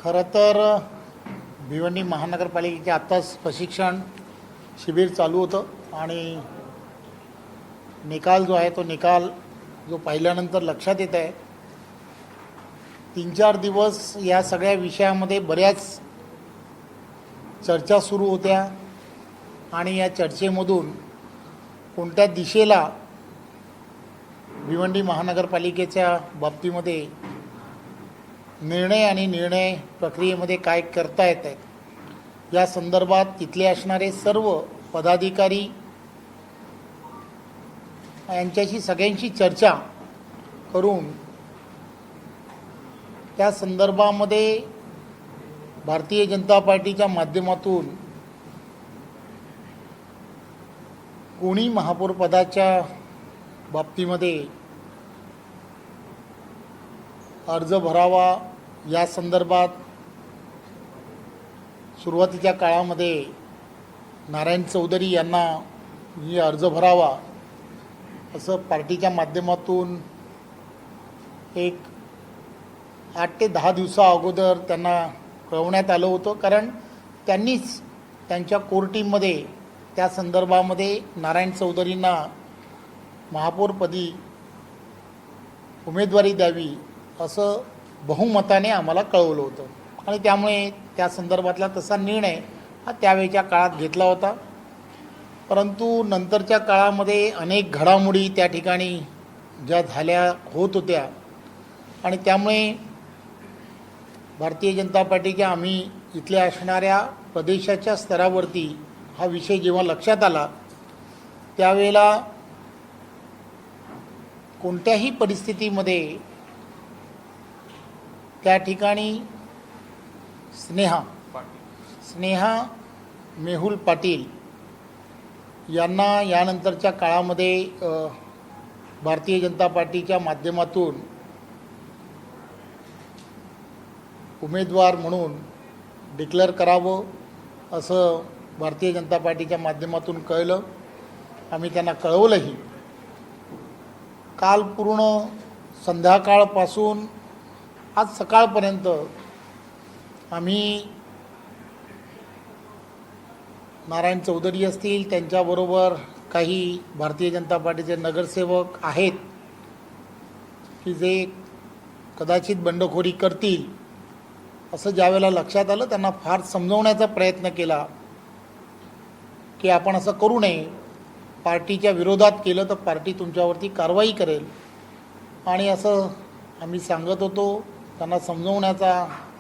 खरं तर भिवंडी महानगरपालिकेचे आत्ताच प्रशिक्षण शिबिर चालू होतं आणि निकाल जो आहे तो निकाल जो पाहिल्यानंतर लक्षात येत आहे 3-4 दिवस या सगळ्या विषयामध्ये बऱ्याच चर्चा सुरू होत्या आणि या चर्चेमधून कोणत्या दिशेला भिवंडी महानगरपालिकेच्या बाबतीमध्ये निर्णय प्रक्रियेमध्ये काय करता येत आहेत या संदर्भात तिथले असणारे सर्व पदाधिकारी यांच्याशी सगळ्यांशी चर्चा करून त्या संदर्भामध्ये भारतीय जनता पार्टीच्या माध्यमातून कोणी महापौर पदाच्या बाबतीमध्ये अर्ज भरावा या संदर्भात सुरुवातीच्या काळामध्ये नारायण चौधरी यांना अर्ज भरावा असं पार्टीच्या माध्यमातून एक 8 ते 10 दिवसा अगोदर त्यांना कळवण्यात आलं होतं, कारण त्यांनीच त्यांच्या कोर टीममध्ये त्या संदर्भामध्ये नारायण चौधरींना महापौरपदी उमेदवारी द्यावी असं बहुमताने आम्हाला कळवलं होतं आणि त्यामुळे त्या संदर्भातला तसा निर्णय हा त्यावेळच्या काळात घेतला होता. परंतु नंतरच्या काळामध्ये अनेक घडामोडी त्या ठिकाणी ज्या झाल्या होत होत्या आणि त्यामुळे भारतीय जनता पार्टीच्या आम्ही इथल्या असणाऱ्या प्रदेशाच्या स्तरावरती हा विषय जेव्हा लक्षात आला त्यावेळेला कोणत्याही परिस्थितीमध्ये त्या ठिकाणी स्नेहा मेहुल पाटील यांना यानंतरच्या काळामध्ये भारतीय जनता पार्टीच्या माध्यमातून उमेदवार म्हणून डिक्लेअर करावं असं भारतीय जनता पार्टीच्या माध्यमातून कळलं. आम्ही त्यांना कळवलंही. काल पूर्ण संध्याकाळपासून आज सकाळपर्यंत आम्ही नारायण चौधरी असतील, त्यांच्याबरोबर काही भारतीय जनता पार्टीचे नगरसेवक आहेत की जे कदाचित बंडखोरी करतील असं ज्यावेळेला लक्षात आलं त्यांना फार समजवण्याचा प्रयत्न केला की आपण असं करू नये, पार्टीच्या विरोधात केलं तर पार्टी तुमच्यावरती कारवाई करेल आणि असं आम्ही सांगत होतो. त्यांना समजवण्याचा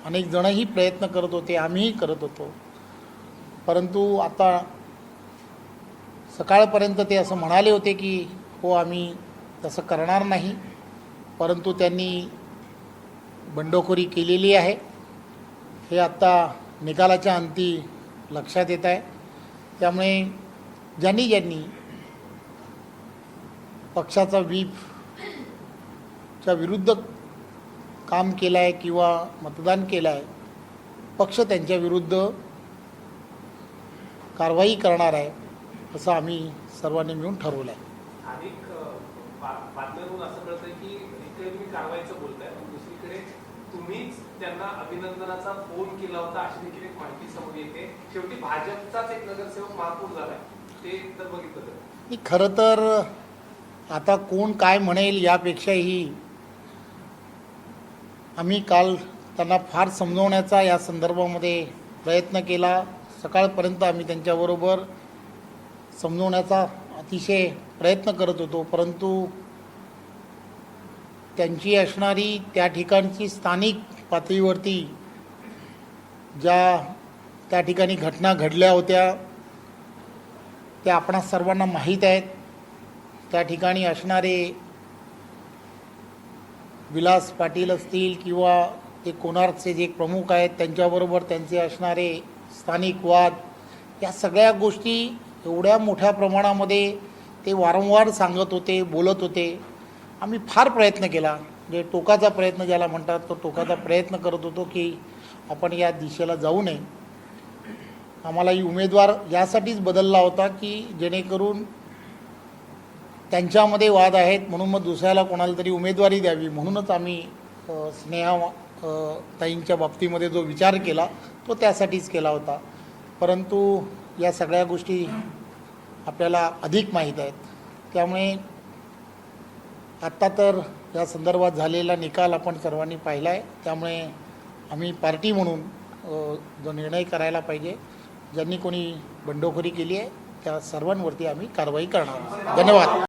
अनेक जणही प्रयत्न करत होते, आम्हीही करत होतो. परंतु आता सकाळपर्यंत ते असं म्हणाले होते की हो आम्ही तसं करणार नाही, परंतु त्यांनी बंडखोरी केलेली आहे हे आता निकालाच्या अंती लक्षात येत आहे. त्यामुळे ज्यांनी पक्षाचा व्हीपच्या विरुद्ध काम केलं आहे किंवा मतदान केलं आहे, पक्ष त्यांच्या विरुद्ध कारवाई करणार आहे असं आम्ही सर्वांनी मिळून ठरवलं आहे. अनेक बातम्यांवरून असं कळतंय की इकडे तुम्ही कारवाईचं बोलताय, दुसरीकडे तुम्हीच त्यांना अभिनंदनाचा फोन केला होता अशी देखील एक माहिती समोर येते. शेवटी भाजपचाच एक नगरसेवक महापौर झालाय, ते तर बघितलं तर खरं तर आता कोण काय म्हणेल यापेक्षाही आम्ही काल त्यांना फार समजवण्याचा या संदर्भामध्ये प्रयत्न केला. सकाळपर्यंत आम्ही त्यांच्याबरोबर समजवण्याचा अतिशय प्रयत्न करत होतो, परंतु त्यांची असणारी त्या ठिकाणची स्थानिक पातळीवरती ज्या त्या ठिकाणी घटना घडल्या होत्या त्या आपणा सर्वांना माहीत आहेत. त्या ठिकाणी असणारे विलास पाटील असतील किंवा ते कोणार्कचे जे प्रमुख आहेत त्यांच्याबरोबर त्यांचे असणारे स्थानिक वाद, या सगळ्या गोष्टी एवढ्या मोठ्या प्रमाणामध्ये ते वारंवार सांगत होते, बोलत होते. आम्ही फार प्रयत्न केला, जे टोकाचा प्रयत्न ज्याला म्हणतात तो टोकाचा प्रयत्न करत होतो की आपण या दिशेला जाऊ नये. आम्हालाही उमेदवार यासाठीच बदलला होता की जेणेकरून त्यांच्यामध्ये वाद आहेत म्हणून मग दुसऱ्याला कोणाला तरी उमेदवारी द्यावी, म्हणूनच आम्ही स्नेहा ताईंच्या बाबतीमध्ये जो विचार केला तो त्यासाठीच केला होता. परंतु या सगळ्या गोष्टी आपल्याला अधिक माहीत आहेत. त्यामुळे आत्ता तर या संदर्भात झालेला निकाल आपण सर्वांनी पाहिला आहे. त्यामुळे आम्ही पार्टी म्हणून जो निर्णय करायला पाहिजे, ज्यांनी कोणी बंडखोरी केली आहे त्या सर्वांवरती आम्ही कारवाई करणार. धन्यवाद.